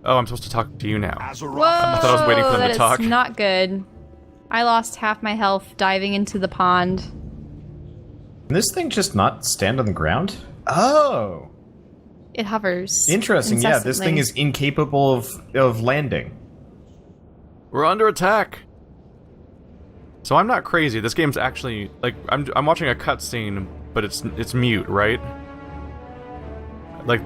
Oh, I'm supposed to talk to you now. Whoa, I thought I was waiting for them to talk. That's not good. I lost half my health diving into the pond. Can this thing just not stand on the ground? Oh! It hovers. Interesting, yeah, this thing is incapable of landing. We're under attack! So I'm not crazy. This game's actually, like, I'm watching a cutscene, but it's mute, right? Like,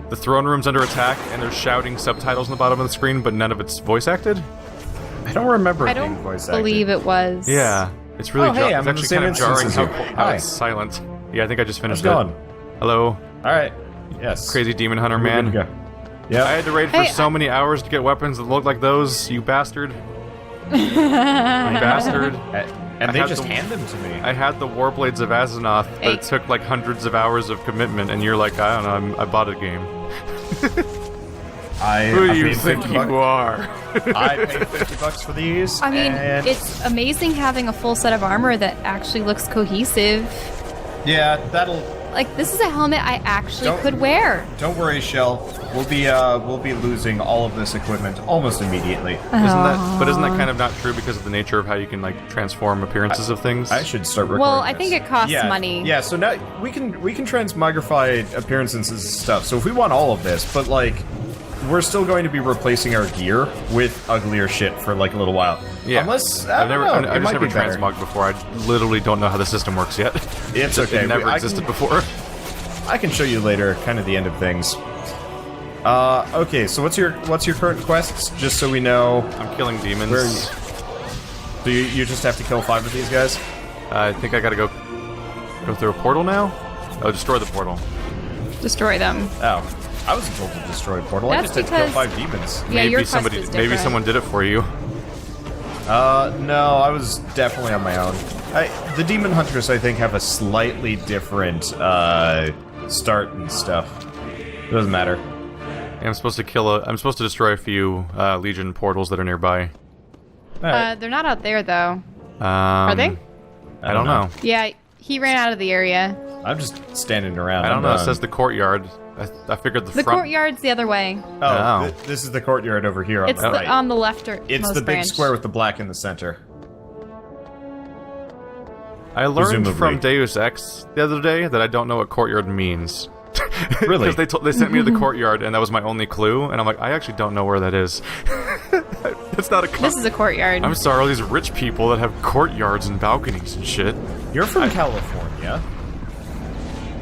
the throne room's under attack, and there's shouting subtitles on the bottom of the screen, but none of it's voice acted? I don't remember it being voice acted. I don't believe it was. Yeah, it's really hey, it's actually kind of jarring how it's silent. Yeah, I think I just finished it. Hello. Alright, yes. Crazy demon hunter man. Yeah. I had to raid for so many hours to get weapons that look like those, you bastard. You bastard. And they just hand them to me. I had the Warblades of Azeroth, but it took like hundreds of hours of commitment, and you're like, I don't know, I bought a game. Who do you think you are? I paid $50 for these. I mean, it's amazing having a full set of armor that actually looks cohesive. Yeah, that'll... Like, this is a helmet I actually could wear. Don't worry, Shell. We'll be losing all of this equipment almost immediately. Isn't that kind of not true because of the nature of how you can like transform appearances of things? I should start recording. Well, I think it costs money. Yeah, so now we can transmogrify appearances and stuff. So if we want all of this, but like we're still going to be replacing our gear with uglier shit for like a little while. Yeah. Unless I've just never transmogged before. I literally don't know how the system works yet. It's okay. It never existed before. I can show you later, kind of the end of things. Okay, so what's your current quests? Just so we know. I'm killing demons. Where are you? So you just have to kill 5 of these guys? I think I gotta go through a portal now? Oh, destroy the portal. Destroy them. Oh. I wasn't told to destroy a portal. I just had to kill 5 demons. Yeah, your quest is different. Maybe someone did it for you. No, I was definitely on my own. The demon hunters, I think, have a slightly different, start and stuff. It doesn't matter. Yeah, I'm supposed to destroy a few, Legion portals that are nearby. They're not out there, though. Are they? I don't know. Yeah, he ran out of the area. I'm just standing around. I don't know, it says the courtyard. I figured the front... The courtyard's the other way. Oh, this is the courtyard over here on the right. It's on the left or It's the big square with the black in the center. I learned from Deus Ex the other day that I don't know what courtyard means. Really? Because they sent me to the courtyard, and that was my only clue, and I'm like, I actually don't know where that is. It's not a This is a courtyard. I'm sorry, all these rich people that have courtyards and balconies and shit. You're from California.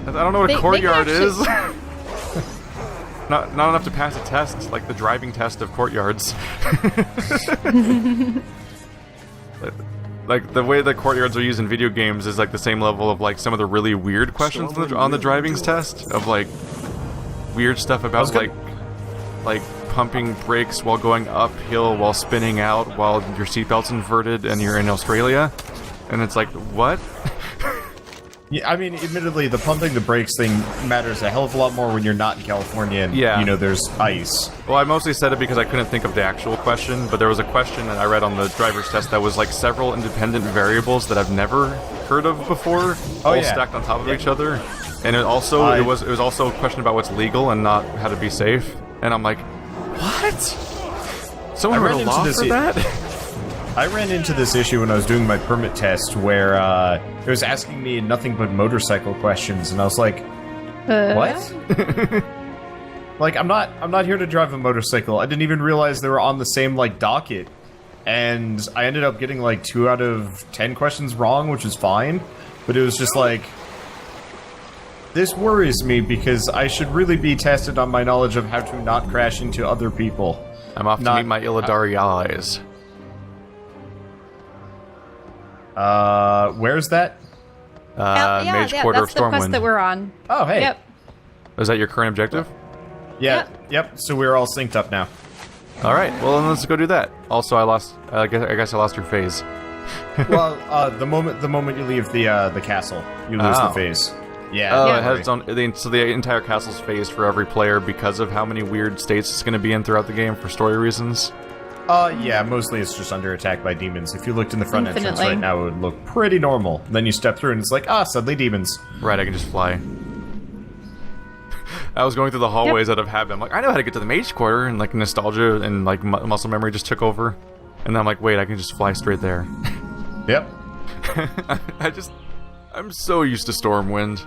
I don't know what a courtyard is. Not enough to pass a test, like the driving test of courtyards. Like, the way that courtyards are used in video games is like the same level of like some of the really weird questions on the driving's test, of like weird stuff about like pumping brakes while going uphill while spinning out while your seatbelt's inverted and you're in Australia. And it's like, what? Yeah, I mean, admittedly, the pumping the brakes thing matters a hell of a lot more when you're not in California and, you know, there's ice. Well, I mostly said it because I couldn't think of the actual question, but there was a question that I read on the driver's test that was like several independent variables that I've never heard of before, all stacked on top of each other. And it also it was also a question about what's legal and not how to be safe. And I'm like, what? Someone wrote a law for that? I ran into this issue when I was doing my permit test where it was asking me nothing but motorcycle questions, and I was like, what? Like, I'm not here to drive a motorcycle. I didn't even realize they were on the same, like, docket. And I ended up getting, like, 2 out of 10 questions wrong, which is fine. But it was just like, this worries me because I should really be tested on my knowledge of how to not crash into other people. I'm off to meet my Illidari allies. Where's that? Mage Quarter of that's the quest that we're on. Oh, hey. Yep. Is that your current objective? Yeah. Yep. So we're all synced up now. All right. Well, then let's go do that. Also, I guess I lost your phase. Well, the moment you leave the castle, you lose the phase. Yeah. Oh, it has its own. So the entire castle's phased for every player because of how many weird states it's going to be in throughout the game for story reasons. Yeah, mostly it's just under attack by demons. If you looked in the front entrance right now, it would look pretty normal. Then you step through and it's like, suddenly demons. Right, I can just fly. I was going through the hallways out of habit. I'm like, I know how to get to the mage quarter, and like nostalgia and like muscle memory just took over. And then I'm like, wait, I can just fly straight there. Yep. I'm so used to Stormwind.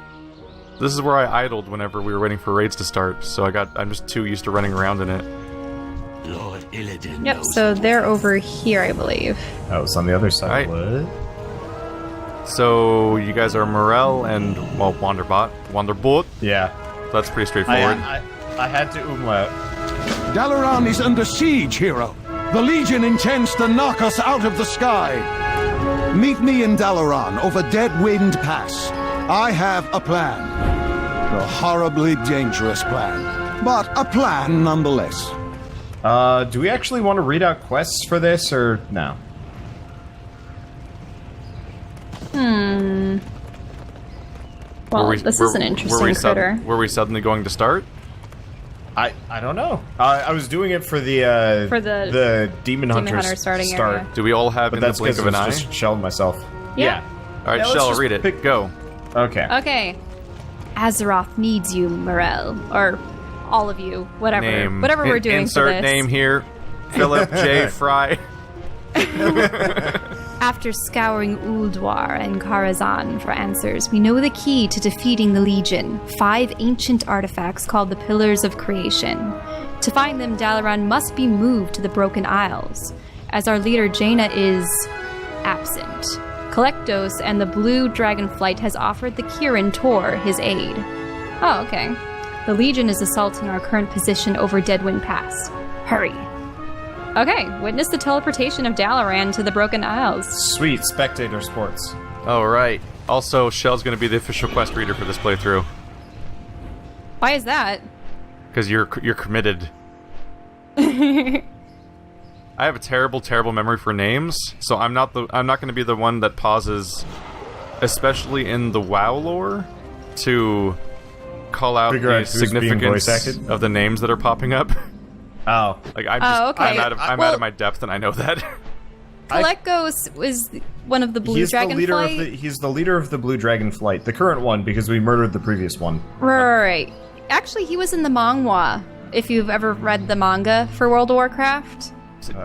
This is where I idled whenever we were waiting for raids to start, so I'm just too used to running around in it. Lord Illidan Yep, so they're over here, I believe. Oh, it's on the other side. Right. What? So you guys are Morel and, well, Wanderbot. Yeah. That's pretty straightforward. I had to umlaut. Dalaran is under siege, hero. The Legion intends to knock us out of the sky. Meet me in Dalaran over Deadwind Pass. I have a plan. A horribly dangerous plan, but a plan nonetheless. Do we actually want to read out quests for this, or no? Well, this is an interesting critter. Were we suddenly going to start? I don't know. I was doing it for the Demon Hunter starting start. area. Do we all have in the That's blink of an eye? just shelling myself. Yeah. All right, Yeah, let's Shell, just read it. pick- Go. Okay. Okay. Azeroth needs you, Morel. Or all of you. Whatever. Name. Whatever we're doing Insert for this. name here. Philip J. Fry. After scouring Ulduar and Karazhan for answers, we know the key to defeating the Legion. 5 ancient artifacts called the Pillars of Creation. To find them, Dalaran must be moved to the Broken Isles, as our leader Jaina is absent. Kolektos and the Blue Dragonflight has offered the Kirin Tor his aid. Oh, okay. The Legion is assaulting our current position over Deadwind Pass. Hurry. Okay, witness the teleportation of Dalaran to the Broken Isles. Sweet spectator sports. All right. Also, Shell's going to be the official quest reader for this playthrough Why is that? because you're committed. I have a terrible memory for names, so I'm not going to be the one that pauses, especially in the WoW lore, to call out Figure out the who's being voice significance acted? of the names that are popping up. Oh. Like I'm okay. out of my depth, and I know that. Kolektos was one of the Blue He's Dragonflight. he's the leader of the Blue Dragonflight, the current one, because we murdered the previous one. Right. Actually, he was in the manga. If you've ever read the manga for World of Warcraft. Did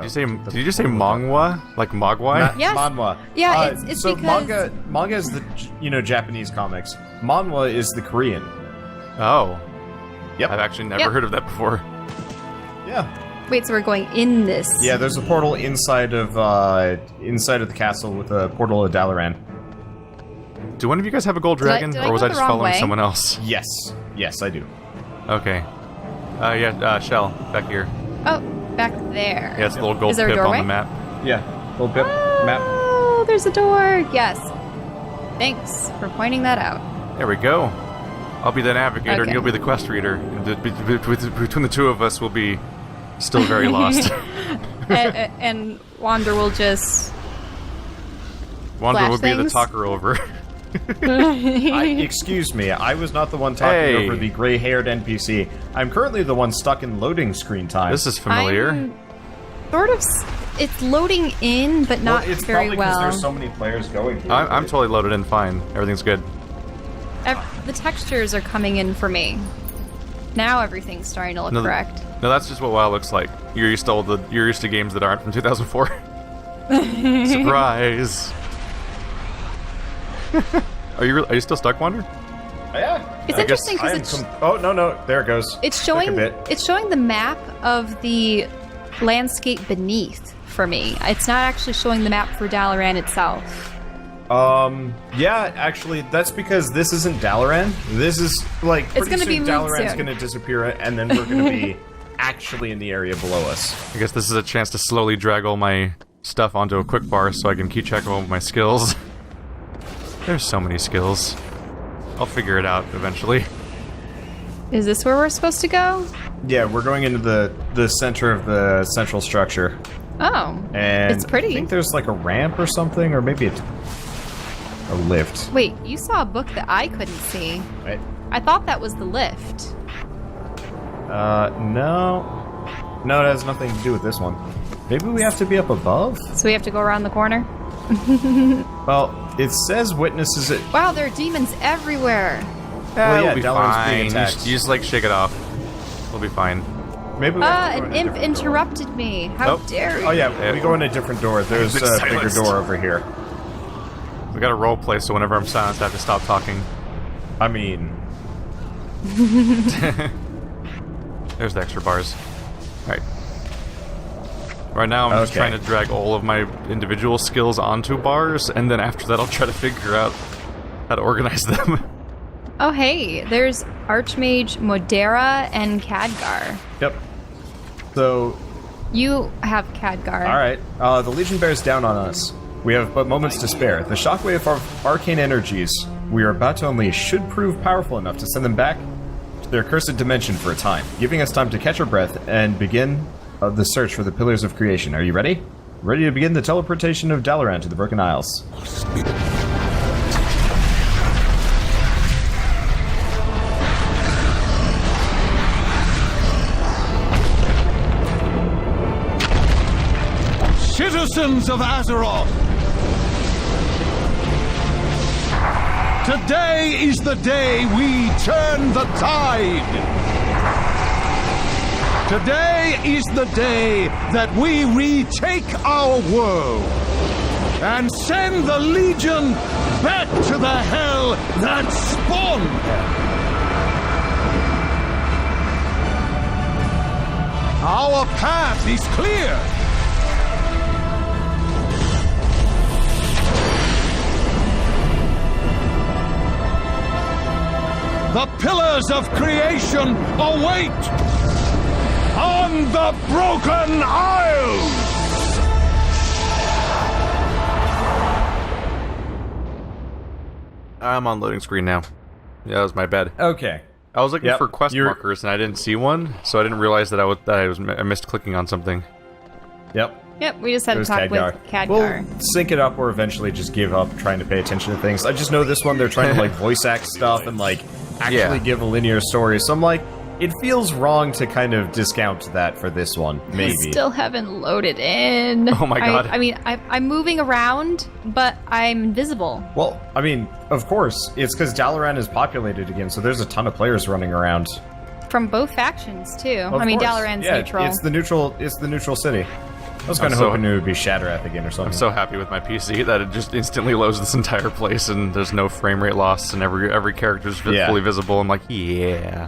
you just say mangwa? Like Mogwai? Yes. Manhwa. Yeah, it's so because manga is the Japanese comics. Manhwa is the Korean. Oh. Yep. I've actually never heard of that before. Yeah. Wait, so we're going in this? Yeah, there's a portal inside of the castle with a portal of Dalaran. Do one of you guys have a gold dragon, did I or was go I the just wrong following way? someone else? Yes, I do. Okay. Shell, back here. Oh, back there. Yeah, it's a little gold Is there a pip doorway? on the map. Yeah, little pip map. Oh, there's a door. Yes. Thanks for pointing that out. There we go. I'll be the navigator, and Okay. you'll be the quest reader. And between the two of us, we'll be still very lost. and Wander will just... Wander Flash will be the things? talker over. Excuse me, I was not the one talking Hey. over the gray-haired NPC. I'm currently the one stuck in loading screen time. This is familiar. I'm sort of... It's loading in, but not it's very probably well. there's so many players going through. I'm totally loaded in fine. Everything's good. The textures are coming in for me. Now everything's starting to look correct. No, that's just what WoW looks like. You're used to games that aren't from 2004. Surprise! Are you still stuck, Wander? Yeah. It's interesting because it's oh no, there it goes. it's Took a showing bit. it's showing the map of the landscape beneath for me. It's not actually showing the map for Dalaran itself. Yeah, actually, that's because this isn't Dalaran. This is, like, pretty gonna soon be moved Dalaran's soon. gonna disappear, and then we're gonna be actually in the area below us. I guess this is a chance to slowly drag all my stuff onto a quick bar so I can keep track of all my skills. There's so many skills. I'll figure it out eventually. Is this where we're supposed to go? Yeah, we're going into the center of the central structure. Oh, And it's pretty. I think there's, like, a ramp or something, or maybe a lift. Wait, you saw a book that I couldn't see. Right? I thought that was the lift. No. No, it has nothing to do with this one. Maybe we have to be up above? So we have to go around the corner? Well, it says witnesses it. Wow, there are demons everywhere. We'll be Dalaran's being fine. attacked. You just like shake it off. We'll be fine. Maybe we have to go An in a imp different door. interrupted me. How dare you? Oh yeah, we go in a different door. There's a bigger Silenced. door over here. We got a role play, so whenever I'm silenced, I have to stop talking. I mean, There's the extra bars. Alright. Right now, I'm just Okay. trying to drag all of my individual skills onto bars, and then after that, I'll try to figure out how to organize them. Oh, hey, there's Archmage Modera and Khadgar. yep. So, You have Khadgar. all right. The Legion bears down on us. We have but moments to spare. The shockwave of arcane energies we are about to unleash should prove powerful enough to send them back to their cursed dimension for a time, giving us time to catch our breath and begin the search for the Pillars of Creation. Are you ready? Ready to begin the teleportation of Dalaran to the Broken Isles. Citizens of Azeroth! Today is the day we turn the tide! Today is the day that we retake our world and send the Legion back to the hell that spawned them! Our path is clear! The Pillars of Creation await on the Broken Isles! I'm on loading screen now. Yeah, that was my bad. Okay. I was looking Yep, for quest you're- markers, and I didn't see one, so I didn't realize that I missed clicking on something. Yep. Yep, we just had to There's talk Khadgar. with Khadgar. We'll sync it up or eventually just give up trying to pay attention to things. I just know this one they're trying to like voice act stuff and like actually Yeah. give a linear story. So I'm like, it feels wrong to kind of discount that for this one. Maybe. Still haven't loaded in. Oh my God. I mean, I'm moving around, but I'm invisible. Well, I mean, of course, it's because Dalaran is populated again, so there's a ton of players running around. From both factions, too. Of I mean, course. Dalaran's Yeah, neutral. It's the neutral city. I was kind of so- hoping it would be Shatterath again or something. I'm so happy with my PC that it just instantly loads this entire place, and there's no frame rate loss, and every character's Yeah. fully visible. I'm like, yeah.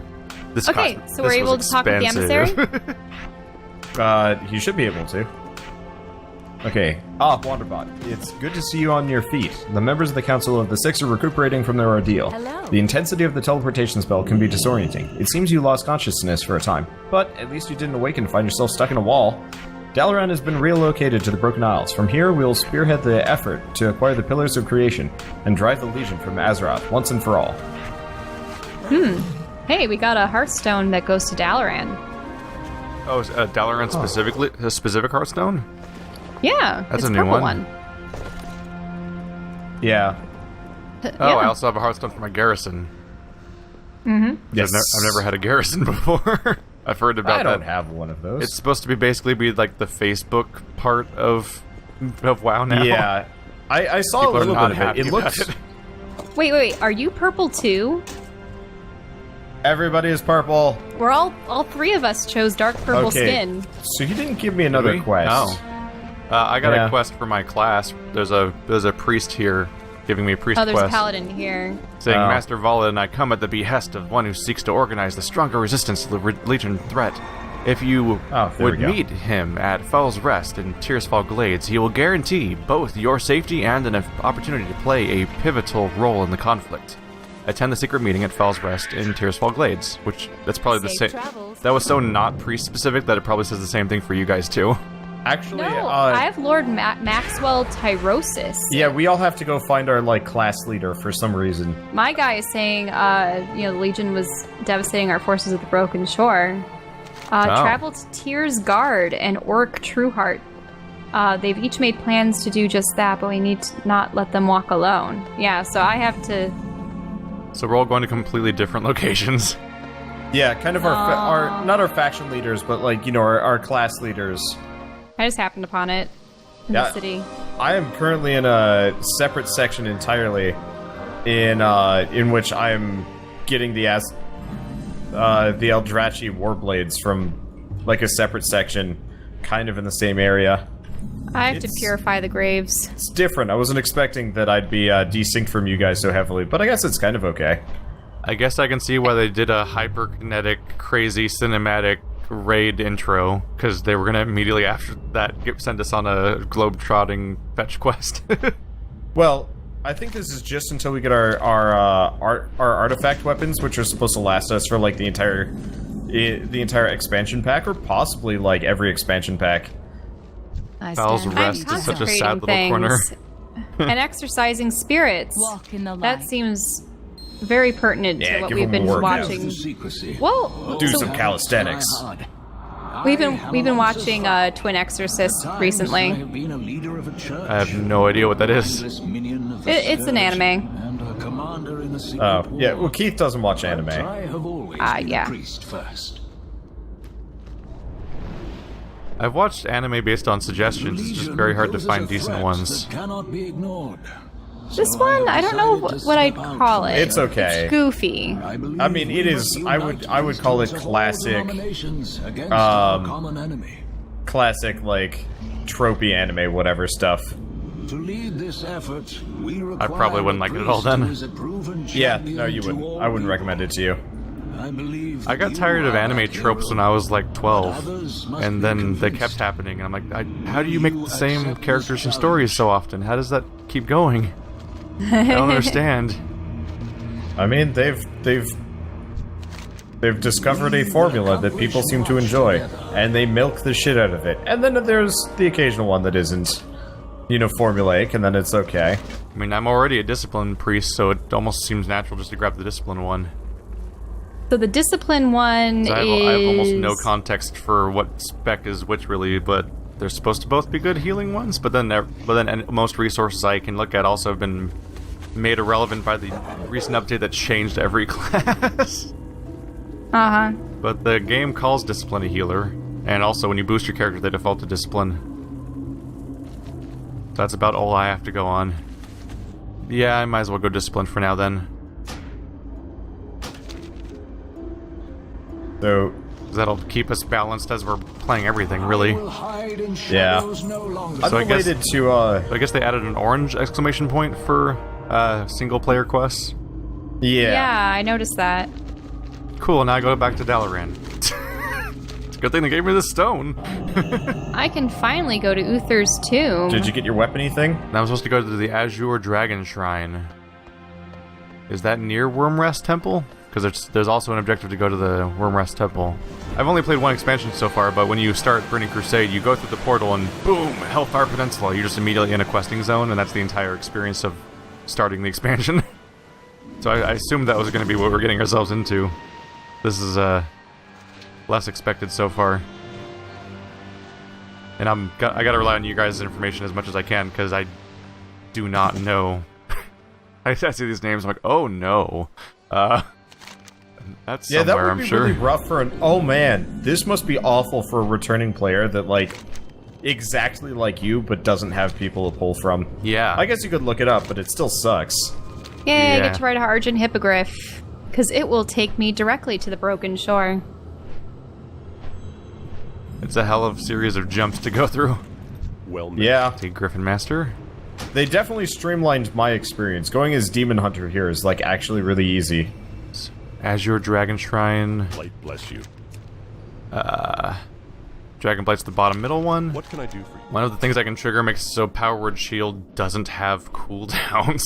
This Okay, cost- so we're this able was to talk with the expensive. You should be able to. Okay. Wanderbot. It's good to see you on your feet. The members of the Council of the Six are recuperating from their ordeal. Hello. The intensity of the teleportation spell can be disorienting. It seems you lost consciousness for a time, but at least you didn't awaken and find yourself stuck in a wall. Dalaran has been relocated to the Broken Isles. From here, we'll spearhead the effort to acquire the Pillars of Creation and drive the Legion from Azeroth once and for all. Hey, we got a Hearthstone that goes to Dalaran. Oh, is, Dalaran specifically, a specific Hearthstone? Yeah, That's it's a new purple one. Yeah. Oh, Yeah. I also have a Hearthstone for my garrison. Mm-hmm. Yes. I've never had a garrison before. I've heard about I don't that. have one of those. It's supposed to be basically be like the Facebook part of WoW now. Yeah. I saw People a are little not bit of happy it. It about looks... it. Wait, are you purple too? Everybody is purple. We're all three of us chose dark purple Okay. skin. So you didn't give me another Really? quest. No. I got Yeah. a quest for my class. There's a priest here giving me a priest Oh, there's quest. a paladin here. Saying, Oh. Master Vala and I come at the behest of one who seeks to organize the stronger resistance to the Legion threat. If you Oh, there would we go. meet him at Fell's Rest in Tearsfall Glades, he will guarantee both your safety and an opportunity to play a pivotal role in the conflict. Attend the secret meeting at Fell's Rest in Tearsfall Glades, which that's probably the Safe same. travels. That was so not priest specific that it probably says the same thing for you guys too. Actually, No, I have Lord Maxwell Tyrosis. yeah, we all have to go find our like class leader for some reason. My guy is saying, the Legion was devastating our forces at the Broken Shore. Travel to Tyr's Guard and Orc Trueheart. They've each made plans to do just that, but we need to not let them walk alone. Yeah, so I have to... So we're all going to completely different locations. Yeah, kind of our not our faction leaders, but like our class leaders. I just happened upon it in Yeah. the city. I am currently in a separate section entirely, in which I'm getting the Eldrachi Warblades from, like, a separate section, kind of in the same area. I have to purify the graves. It's different. I wasn't expecting that I'd be desynced from you guys so heavily, but I guess it's kind of okay. I guess I can see why they did a hyperkinetic, crazy, cinematic raid intro, because they were going to immediately after that send us on a globe-trotting fetch quest. Well, I think this is just until we get our artifact weapons, which are supposed to last us for, like, the entire expansion pack, or possibly, like, every expansion pack. Val's Rest is such a sad little corner. And exercising spirits. Walk in the light. That seems very pertinent to what we've been watching. Well, do some calisthenics. We've been watching Twin Exorcists recently. I have no idea what that is. It's an anime. Oh, yeah. Well, Keith doesn't watch anime. Yeah. I've watched anime based on suggestions. It's just very hard to find decent ones. This one, I don't know what I'd call it. It's okay. It's goofy. I mean, it is. I would call it classic. Classic, like, tropey anime, whatever stuff. I probably wouldn't like it at all then. Yeah, no, you wouldn't. I wouldn't recommend it to you. I got tired of anime tropes when I was like 12, and then they kept happening, and I'm like, how do you make the same characters and stories so often? How does that keep going? I don't understand. I mean, they've discovered a formula that people seem to enjoy, and they milk the shit out of it. And then there's the occasional one that isn't, you know, formulaic, and then it's okay. I mean, I'm already a discipline priest, so it almost seems natural just to grab the discipline one. So the discipline one is... I have almost no context for what spec is which, really, but they're supposed to both be good healing ones, but then most resources I can look at also have been made irrelevant by the recent update that changed every class. Uh-huh. But the game calls discipline a healer, and also when you boost your character, they default to discipline. So that's about all I have to go on. Yeah, I might as well go discipline for now then. So that'll keep us balanced as we're playing everything, really. Yeah. So I guess they added an orange exclamation point for single-player quests. Yeah, I noticed that. Cool, now I go back to Dalaran. It's a good thing they gave me the stone. I can finally go to Uther's tomb. Did you get your weapony thing? Now I'm supposed to go to the Azure Dragon Shrine. Is that near Wormrest Temple? Because there's also an objective to go to the Wormrest Temple. I've only played one expansion so far, but when you start Burning Crusade, you go through the portal and boom, Hellfire Peninsula. You're just immediately in a questing zone, and that's the entire experience of starting the expansion. So I assumed that was going to be what we're getting ourselves into. This is less expected so far. And I gotta rely on you guys' information as much as I can, because I do not know. I see these names, I'm like, oh no. That's somewhere, that would I'm be sure. really rough for an... Oh man, this must be awful for a returning player that, like, exactly like you, but doesn't have people to pull from. Yeah. I guess you could look it up, but it still sucks. Yay, I Yeah. get to ride a Argent Hippogriff. Because it will take me directly to the Broken Shore. It's a hell of a series of jumps to go through. Well, Yeah. Take Griffin Master. They definitely streamlined my experience. Going as Demon Hunter here is, like, actually really easy. Azure Dragon Shrine. light bless you. Dragonblight's the bottom middle one. What can I do for you? One of the things I can trigger makes it so Power Word Shield doesn't have cooldowns.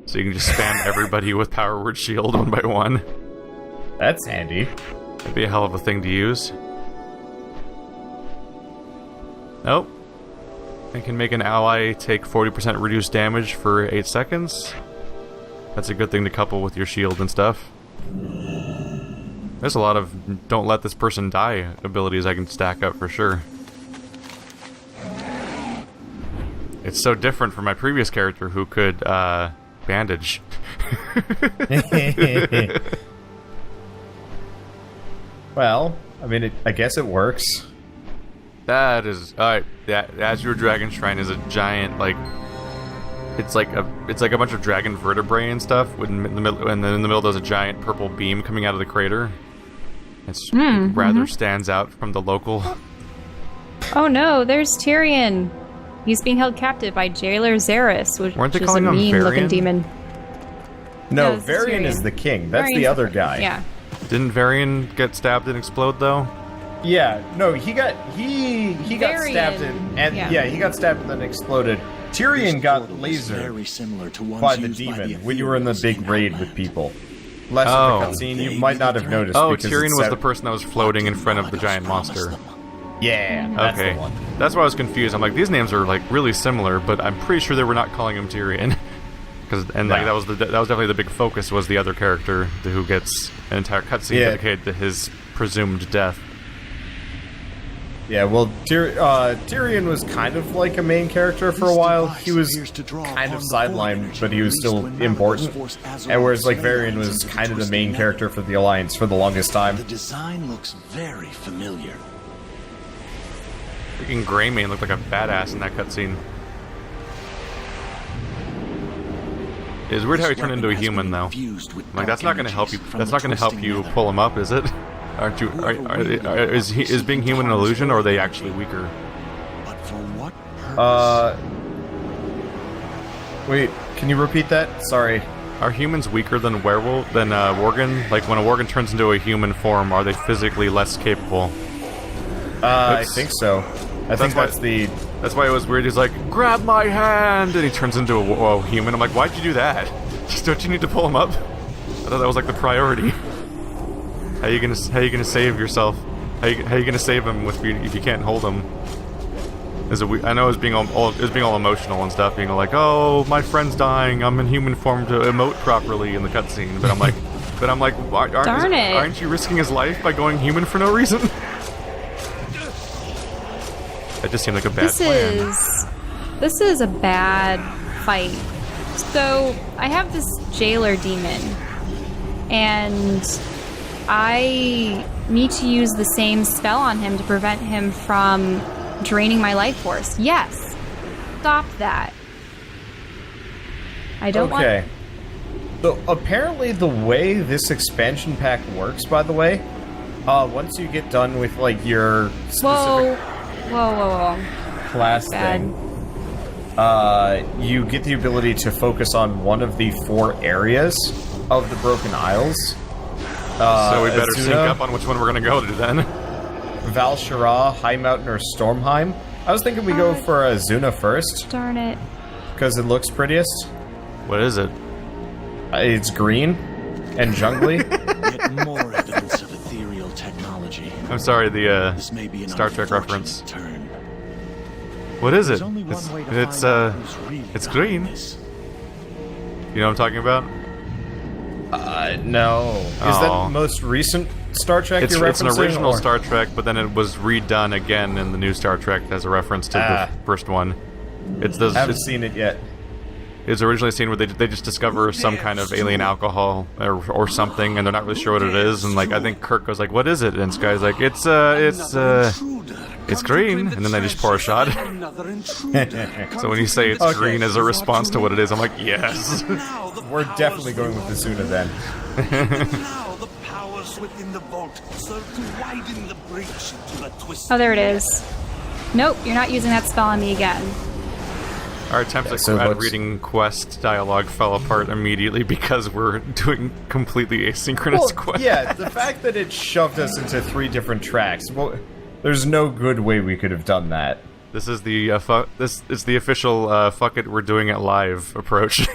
So you can just spam everybody with Power Word Shield one by one. That's handy. That'd be a hell of a thing to use. Nope. I can make an ally take 40% reduced damage for 8 seconds. That's a good thing to couple with your shield and stuff. There's a lot of don't let this person die abilities I can stack up for sure. It's so different from my previous character who could, bandage. Well, I mean, I guess it works. That is... Alright, Azure Dragon Shrine is a giant, like, It's like a bunch of dragon vertebrae and stuff. And then in the middle there's a giant purple beam coming out of the crater. It rather stands out from the local. Oh no, there's Tyrion. He's being held captive by jailer Xeris, which is a mean-looking demon. No, Varian is the king. That's the other guy. Yeah. Didn't Varian get stabbed and explode though? Yeah, no, he got stabbed and he got stabbed and then exploded. Tyrion got lasered by the demon when you were in the big raid with people. Less of the cutscene, you might not have noticed. Oh, Tyrion was the person that was floating in front of the giant monster. Yeah, that's okay. the one. That's why I was confused. I'm like, these names are like really similar, but I'm pretty sure they were not calling him Tyrion. That was definitely the big focus, was the other character who gets an entire cutscene dedicated to his presumed death. Yeah, well, Tyrion was kind of like a main character for a while. He was kind of sidelined, but he was still important. And whereas like Varian was kind of the main character for the Alliance for the longest time. The design looks very familiar. Freaking Greymane looked like a badass in that cutscene. It's weird how he turned into a human, though. Like, that's not going to help you. That's not going to help you pull him up, is it? Aren't you? Is being human an illusion, or are they actually weaker? But for what purpose? Wait, can you repeat that? Sorry. Are humans weaker than Worgen? Like, when a Worgen turns into a human form, are they physically less capable? I think so. I think That's why it was weird. He's like, grab my hand, and he turns into a human. I'm like, why'd you do that? Just don't you need to pull him up? I thought that was like the priority. How you gonna save yourself? How you gonna save him if you can't hold him? I know it was being all emotional and stuff, being like, oh, my friend's dying. I'm in human form to emote properly in the cutscene. But I'm like, aren't you risking his life by going human for no reason? That just seemed like a bad plan. This is a bad fight. So, I have this jailer demon, and I need to use the same spell on him to prevent him from draining my life force. Yes! Stop that. I don't want... Okay. So, apparently the way this expansion pack works, by the way, once you get done with, like, your specific... Whoa. class thing, you get the ability to focus on one of the 4 areas of the Broken Isles. So we better sync up on which one we're gonna go to then. Val Shara, High Mountain, or Stormheim. I was thinking we go for Azuna first. Darn it. Because it looks prettiest. What is it? It's green and jungly. Yet more evidence of ethereal technology. I'm sorry, the This may be an Star Trek reference. turn. What is it? There's only one way to It's find out who's really it's behind green. this. You know what I'm talking about? No. Is that the most recent Star Trek you're referencing? It's an original Star Trek, but then it was redone again in the new Star Trek as a reference to the first one. I haven't seen it yet. It's originally a scene where they just discover some kind of alien alcohol or something, and they're not really sure what it is. And like I think Kirk goes like, "What is it?" And this guy's like, "It's green." And then they just pour a shot. So when you say it's green as a response to what it is, I'm like, yes. We're definitely going with the Zuna then. Now the powers within the vault serve to widen the breach into the twist. Oh, there it is. Nope, you're not using that spell on me again. Our attempts at reading quest dialogue fell apart immediately because we're doing completely asynchronous quests. Yeah, the fact that it shoved us into 3 different tracks. Well, there's no good way we could have done that. This is the this is the official fuck it, we're doing it live approach.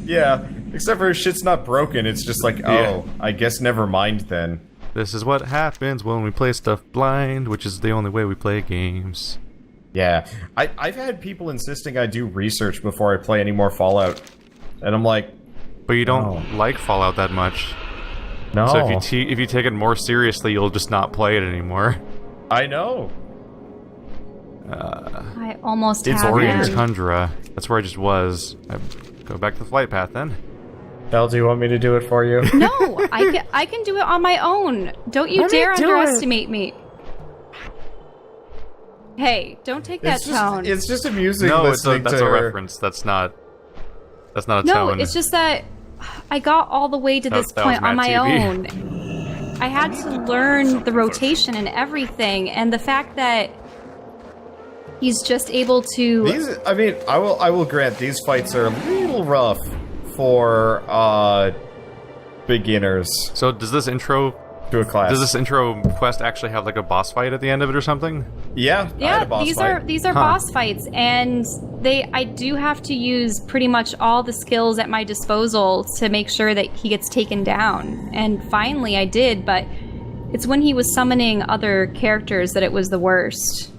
Yeah, except for shit's not broken. It's just like, I guess never mind then. This is what happens when we play stuff blind, which is the only way we play games. Yeah, I've had people insisting I do research before I play any more Fallout, and I'm like, but you don't like Fallout that much. No. So if you take it more seriously, you'll just not play it anymore. I know. I almost It's have Orient him. Tundra. That's where I just was. Go back to the flight path then. Belle, do you want me to do it for you? No, I can do it on my own. Don't you dare underestimate me. Hey, don't take that tone. It's just amusing. No, that's a reference. That's not a tone. No, it's just that I got all the way to this point on my own. I had to learn the rotation and everything, and the fact that he's just able to... I will grant these fights are a little rough for beginners. So does this intro to a class? Does this intro quest actually have like a boss fight at the end of it or something? Yeah, these are boss fights, and I do have to use pretty much all the skills at my disposal to make sure that he gets taken down. And finally I did, but it's when he was summoning other characters that it was the worst.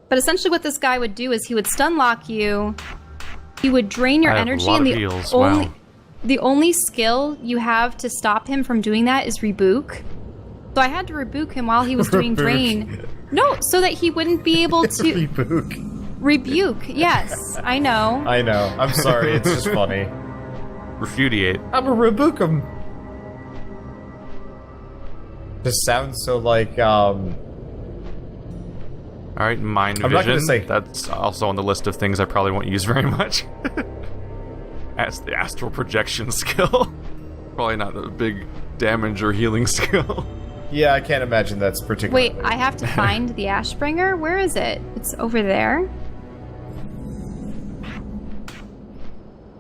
But essentially what this guy would do is he would stun lock you, he would drain your energy, and the only skill you have to stop him from doing that is rebuke. So I had to rebuke him while he was doing drain. No, so that he wouldn't be able to... Rebuke. Rebuke, yes. I know. I know. I'm sorry, it's just funny. Refudiate. I'm a rebuke him. Just sounds so like, Alright, mind I'm vision. not gonna say... That's also on the list of things I probably won't use very much. As the astral projection skill. Probably not a big damage or healing skill. Yeah, I can't imagine that's particularly... Wait, I have to find the Ashbringer? Where is it? It's over there?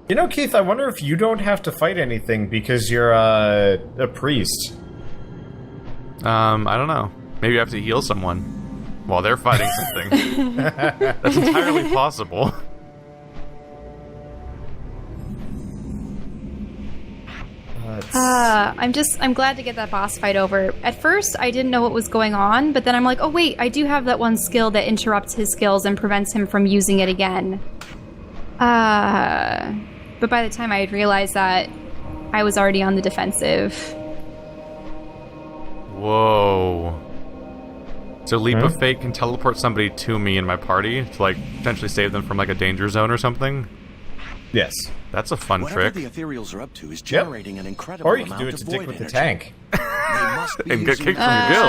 You know, Keith, I wonder if you don't have to fight anything because you're a priest. I don't know. Maybe I have to heal someone while they're fighting something. That's entirely possible. I'm glad to get that boss fight over. At first, I didn't know what was going on, but then I'm like, oh wait, I do have that one skill that interrupts his skills and prevents him from using it again. But by the time I had realized that, I was already on the defensive. Whoa. So Leap of Fate can teleport somebody to me in my party to, like, potentially save them from, like, a danger zone or something? Yes. That's a fun trick. Whatever the ethereals are up to is generating an incredible or you can amount do it of to void dick with energy. the tank. And get kicked from your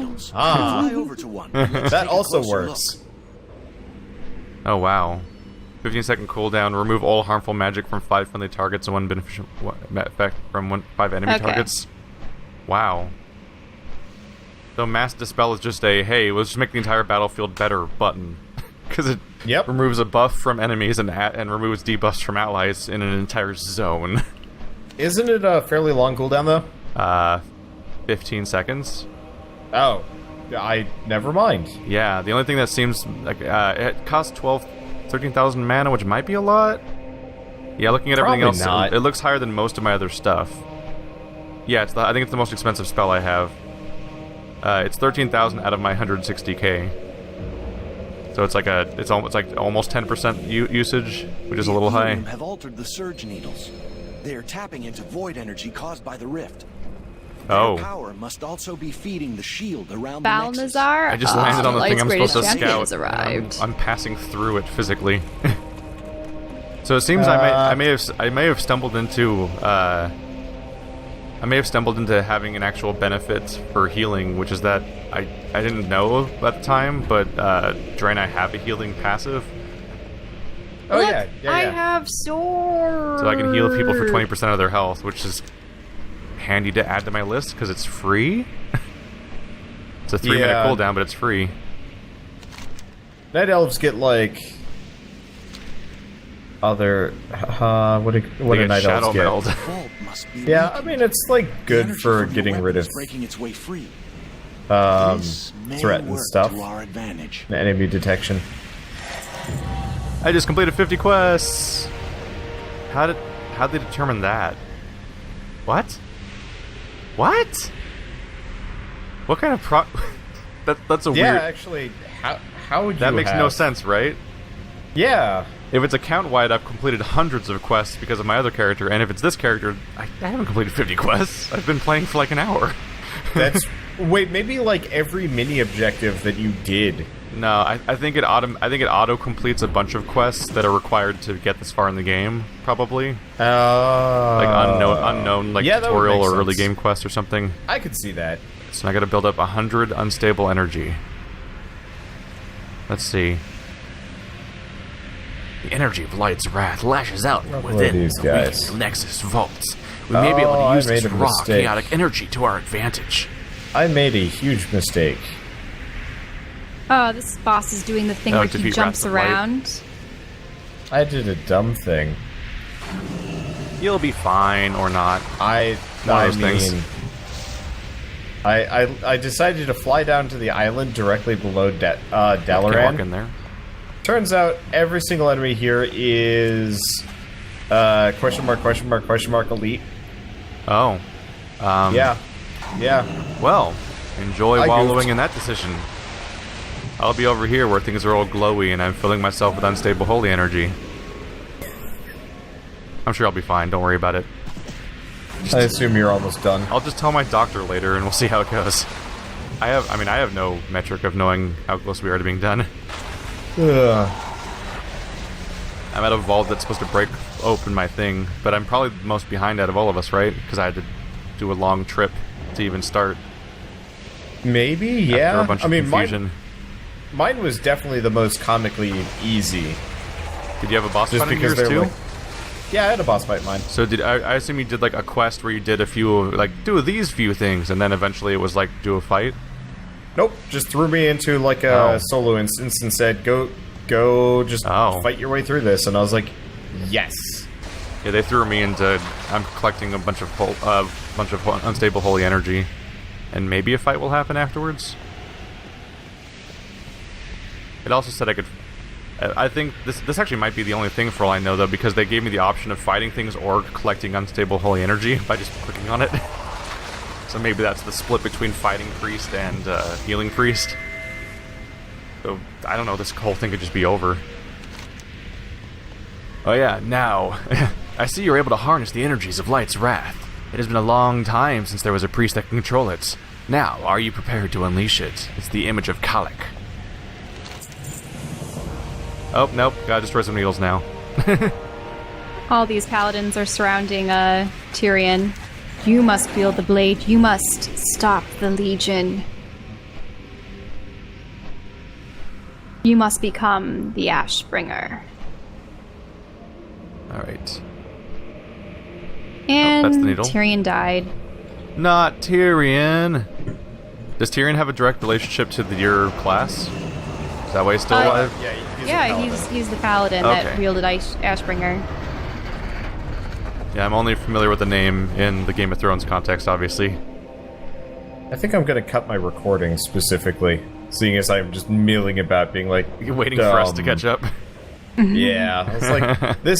guild. Fly over to one. That also works. Oh, wow. 15-second cooldown. Remove all harmful magic from 5 friendly targets and 1 beneficial effect from 5 enemy targets. Wow. So Mass Dispel is just a, hey, let's just make the entire battlefield better button. Because it removes a buff from enemies and removes debuffs from allies in an entire zone. Isn't it a fairly long cooldown, though? 15 seconds. Oh. Never mind. Yeah, the only thing that seems like, it costs 13,000 mana, which might be a lot. Yeah, looking at everything else, it looks higher than most of my other stuff. Yeah, I think it's the most expensive spell I have. It's 13,000 out of my 160k. So it's like almost 10% usage, which is a little high. Have altered the surge needles. They are tapping into void energy caused by the rift. Their power must also be feeding the shield around the nexus. Balnazar? I just landed on the thing I'm supposed to champion scout. I'm passing through it physically. So it seems I may have stumbled into having an actual benefit for healing, which is that I didn't know at the time, but Draenei have a healing passive. Oh, look, yeah. I have sword. So I can heal people for 20% of their health, which is handy to add to my list because it's free. It's a 3-minute cooldown, but it's free. Night elves get like other what do night elves get? Meld. Yeah, I mean it's like good for getting rid of breaking its way free. threat and stuff. To our advantage. Enemy detection. I just completed 50 quests. How'd they determine that? What? What? What kind of that's a weird... Yeah, actually, how would you That makes no sense, right? Yeah. If it's account-wide, I've completed hundreds of quests because of my other character, and if it's this character, I haven't completed 50 quests. I've been playing for like an hour. That's... Wait, maybe like every mini-objective that you did. No, I think it auto-completes a bunch of quests that are required to get this far in the game, probably. Like unknown like tutorial or early game quests or something. I could see that. So I gotta build up 100 unstable energy. Let's see. The energy of Light's wrath lashes out from What are within these the guys? weakened Nexus vaults. We may be able to use I made this a raw, mistake. chaotic energy to our advantage. I made a huge mistake. Oh, this boss is doing the thing where he defeat jumps Wrath of Light. around. I did a dumb thing. You'll be fine, or not. I One of those mean, things. I decided to fly down to the island directly below Can't walk Dalaran. in there. Turns out every single enemy here is question mark elite. Oh. Yeah. Well, enjoy I wallowing goofed. in that decision. I'll be over here where things are all glowy and I'm filling myself with unstable holy energy. I'm sure I'll be fine, don't worry about it. I assume you're almost done. I'll just tell my doctor later and we'll see how it goes. I have no metric of knowing how close we are to being done. Ugh. I'm at a vault that's supposed to break open my thing, but I'm probably the most behind out of all of us, right? Because I had to do a long trip to even start. Maybe, yeah. After a bunch of confusion. Mine was definitely the most comically easy. Did you have a boss Just fight in because yours they're too? like, yeah, I had a boss fight in mine. So I assume you did like a quest where you did a few, like, do these few things, and then eventually it was like, do a fight? Nope, just threw me into like a solo instance and said, go, just fight your way through this. And I was like, yes. Yeah, they threw me into, I'm collecting a bunch of unstable holy energy, and maybe a fight will happen afterwards. It also said I could. I think this actually might be the only thing for all I know, though, because they gave me the option of fighting things or collecting unstable holy energy by just clicking on it. So maybe that's the split between fighting priest and healing priest. So I don't know. This whole thing could just be over. Oh yeah, now I see you're able to harness the energies of Light's wrath. It has been a long time since there was a priest that can control it. Now, are you prepared to unleash it? It's the image of Kalik. Oh, nope. Gotta destroy some needles now. All these paladins are surrounding Tyrion. You must wield the blade. You must stop the Legion. You must become the Ashbringer. Alright. And that's the needle. Tyrion died. Not Tyrion! Does Tyrion have a direct relationship to your class? Is that why he's still alive? Yeah, he's the paladin that wielded Ashbringer. Yeah, I'm only familiar with the name in the Game of Thrones context, obviously. I think I'm gonna cut my recording specifically, seeing as I'm just milling about being like, You're waiting for us to catch up. Yeah, it's like this.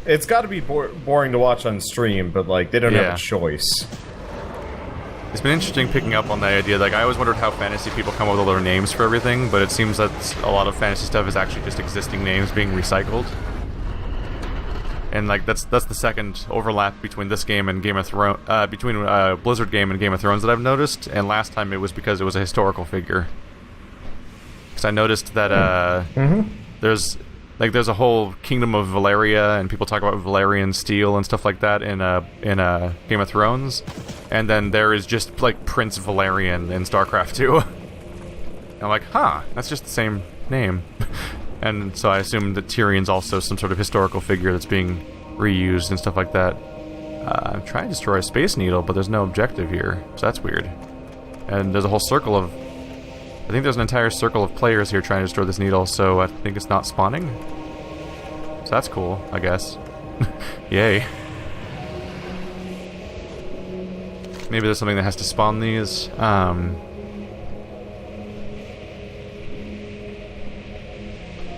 It's got to be boring to watch on stream, but like they don't have a choice. It's been interesting picking up on the idea. Like, I always wondered how fantasy people come up with all their names for everything, but it seems that a lot of fantasy stuff is actually just existing names being recycled. And like that's the second overlap between this game and Game of Thrones, between Blizzard game and Game of Thrones that I've noticed. And last time it was because it was a historical figure. Because I noticed that there's a whole kingdom of Valeria, and people talk about Valerian steel and stuff like that in Game of Thrones. And then there is just like Prince Valerian in StarCraft 2. And I'm like, huh, that's just the same name. And so I assume that Tyrion's also some sort of historical figure that's being reused and stuff like that. I'm trying to destroy a Space Needle, but there's no objective here, so that's weird. And there's a whole circle of... I think there's an entire circle of players here trying to destroy this needle, so I think it's not spawning. So that's cool, I guess. Yay. Maybe there's something that has to spawn these.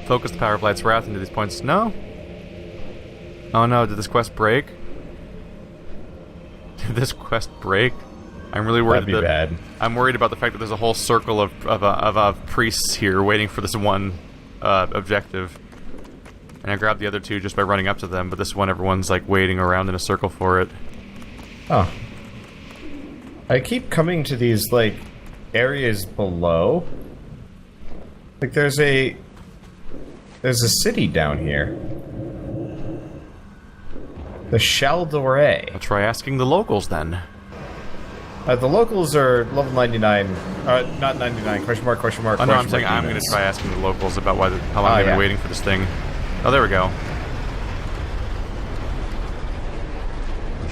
Focus the power of Light's wrath into these points. No? Oh no, did this quest break? Did this quest break? I'm really worried. That'd be bad. I'm worried about the fact that there's a whole circle of priests here waiting for this one objective. And I grabbed the other two just by running up to them, but this one everyone's like waiting around in a circle for it. Oh. I keep coming to these like areas below. Like there's a city down here. The Chaldore. I'll try asking the locals then. The locals are level 99. Not 99. Question mark, question mark, Oh, no, question I'm saying mark I'm going to demons. try asking the locals about how long they've been waiting for this thing. Oh, there we go.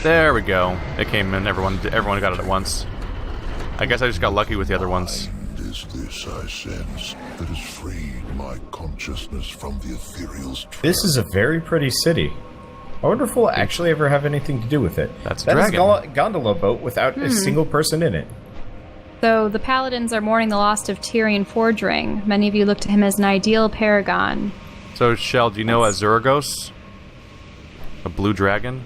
There we go. It came in. Everyone got it at once. I guess I just got lucky with the other ones. Mind is this I sense that has freed my consciousness from the ethereal's trap. This is a very pretty city. I wonder if we'll actually ever have anything to do with it. That's a that is dragon. a gondola boat without a single person in it. So the paladins are mourning the loss of Tyrion Fordring. Many of you look to him as an ideal paragon. So, Shell, do you know Azuragos? A blue dragon?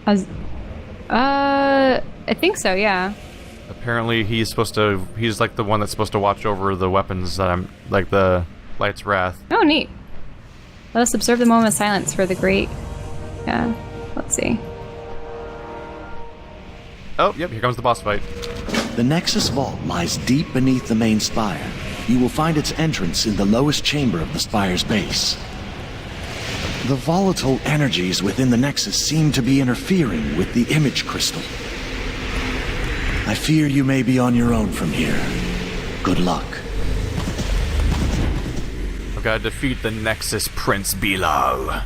I think so, yeah. Apparently, he's like the one that's supposed to watch over the weapons that I'm, like the Light's Wrath. Oh, neat. Let us observe the moment of silence for the great... Yeah, let's see. Oh, yep, here comes the boss fight. The Nexus Vault lies deep beneath the main spire. You will find its entrance in the lowest chamber of the spire's base. The volatile energies within the Nexus seem to be interfering with the image crystal. I fear you may be on your own from here. Good luck. I've got to defeat the Nexus Prince Bilal.